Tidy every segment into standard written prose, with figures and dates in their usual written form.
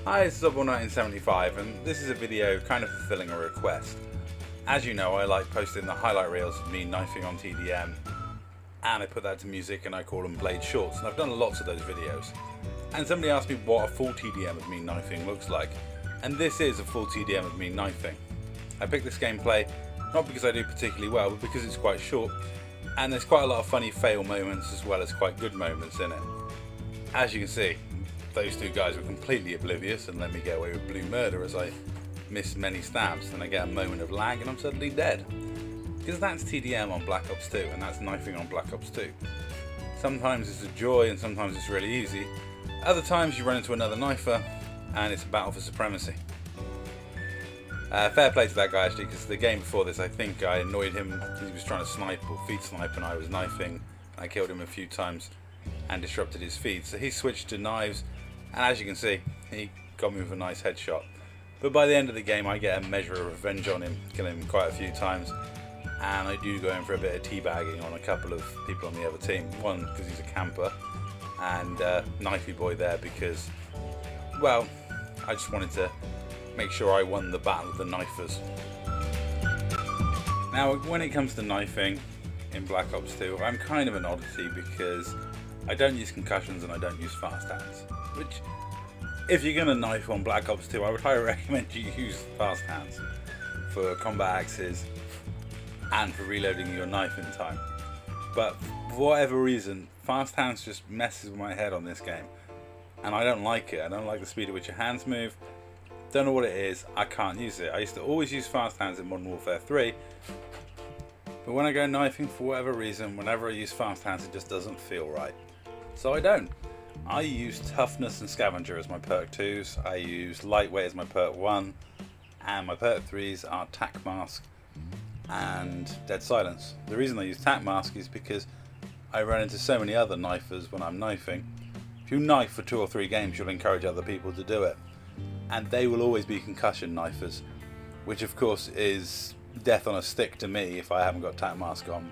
Hi, it's Double1975 and this is a video kind of fulfilling a request. As you know, I like posting the highlight reels of me knifing on TDM, and I put that to music and I call them blade shorts, and I've done lots of those videos. And somebody asked me what a full TDM of me knifing looks like, and this is a full TDM of me knifing. I picked this gameplay not because I do particularly well, but because it's quite short and there's quite a lot of funny fail moments as well as quite good moments in it. As you can see, those two guys were completely oblivious and let me get away with blue murder as I miss many stabs, and I get a moment of lag and I'm suddenly dead. Because that's TDM on Black Ops 2 and that's knifing on Black Ops 2. Sometimes it's a joy and sometimes it's really easy. Other times you run into another knifer and it's a battle for supremacy. Fair play to that guy actually, because the game before this I think I annoyed him because he was trying to snipe or feed snipe and I was knifing. I killed him a few times and disrupted his feed, so he switched to knives. And as you can see, he got me with a nice headshot. But by the end of the game I get a measure of revenge on him, killing him quite a few times. And I do go in for a bit of teabagging on a couple of people on the other team. One because he's a camper, and Knifey Boy there because, well, I just wanted to make sure I won the battle of the knifers. Now when it comes to knifing in Black Ops 2, I'm kind of an oddity because I don't use concussions and I don't use fast hands. Which, if you're going to knife on Black Ops 2, I would highly recommend you use fast hands for combat axes and for reloading your knife in time. But for whatever reason, fast hands just messes with my head on this game. And I don't like it. I don't like the speed at which your hands move. Don't know what it is, I can't use it. I used to always use fast hands in Modern Warfare 3. But when I go knifing, for whatever reason, whenever I use fast hands, it just doesn't feel right. So I don't. I use Toughness and Scavenger as my perk 2s, I use Lightweight as my perk 1, and my perk 3s are Tac Mask and Dead Silence. The reason I use Tac Mask is because I run into so many other knifers when I'm knifing. If you knife for 2 or 3 games, you'll encourage other people to do it. And they will always be concussion knifers, which of course is death on a stick to me if I haven't got Tac Mask on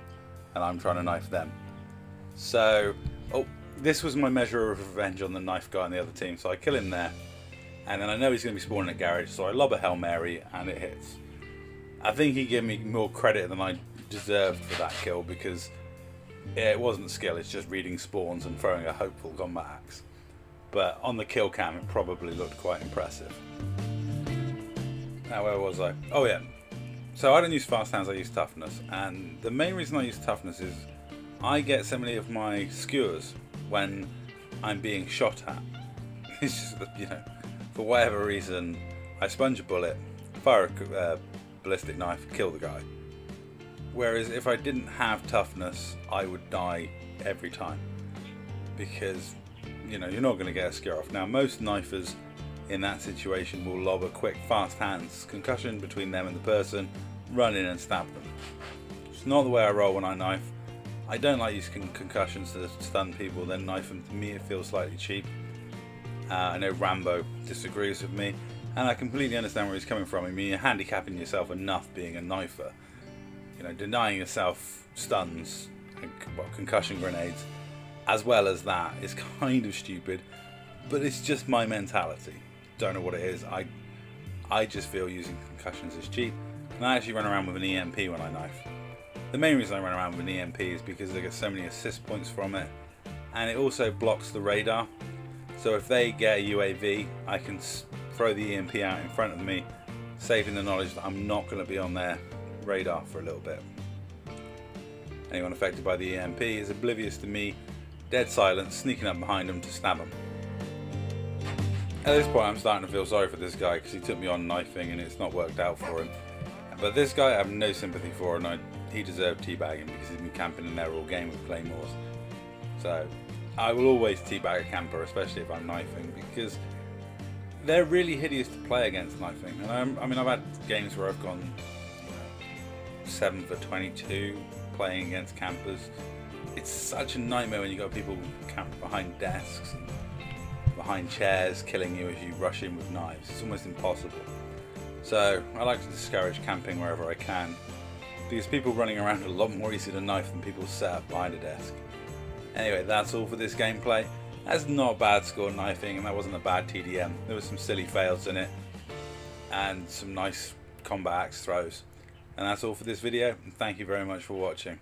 and I'm trying to knife them. So, this was my measure of revenge on the knife guy on the other team, so I kill him there, and then I know he's going to be spawning at garage, so I lob a Hail Mary and it hits. I think he gave me more credit than I deserved for that kill because it wasn't skill, it's just reading spawns and throwing a hopeful combat axe. But on the kill cam it probably looked quite impressive. Now where was I? Oh yeah, so I don't use fast hands, I use toughness, and the main reason I use toughness is I get so many of my skewers when I'm being shot at. It's just, you know, for whatever reason, I sponge a bullet, fire a ballistic knife, kill the guy. Whereas if I didn't have toughness, I would die every time. Because, you know, you're not going to get a scare off. Now, most knifers in that situation will lob a quick fast hands concussion between them and the person, run in and stab them. It's not the way I roll when I knife. I don't like using concussions to stun people, then knife them. To me it feels slightly cheap. I know Rambo disagrees with me, and I completely understand where he's coming from. I mean, you're handicapping yourself enough being a knifer. You know, denying yourself stuns and concussion grenades, as well as that, is kind of stupid, but it's just my mentality. Don't know what it is. I just feel using concussions is cheap, and I actually run around with an EMP when I knife. The main reason I run around with an EMP is because I get so many assist points from it, and it also blocks the radar. So if they get a UAV, I can throw the EMP out in front of me, saving the knowledge that I'm not going to be on their radar for a little bit. Anyone affected by the EMP is oblivious to me, dead silent, sneaking up behind them to stab them. At this point I'm starting to feel sorry for this guy because he took me on knifing and it's not worked out for him. But this guy I have no sympathy for, and he deserved teabagging because he's been camping in there all game with claymores. So I will always teabag a camper, especially if I'm knifing, because they're really hideous to play against knifing. And I mean, I've had games where I've gone 7 for 22, playing against campers. It's such a nightmare when you've got people camped behind desks and behind chairs killing you as you rush in with knives. It's almost impossible. So I like to discourage camping wherever I can, because people running around are a lot more easy to knife than people set up behind a desk. Anyway, that's all for this gameplay. That's not a bad score knifing, and that wasn't a bad TDM. There were some silly fails in it and some nice combat axe throws. And that's all for this video, and thank you very much for watching.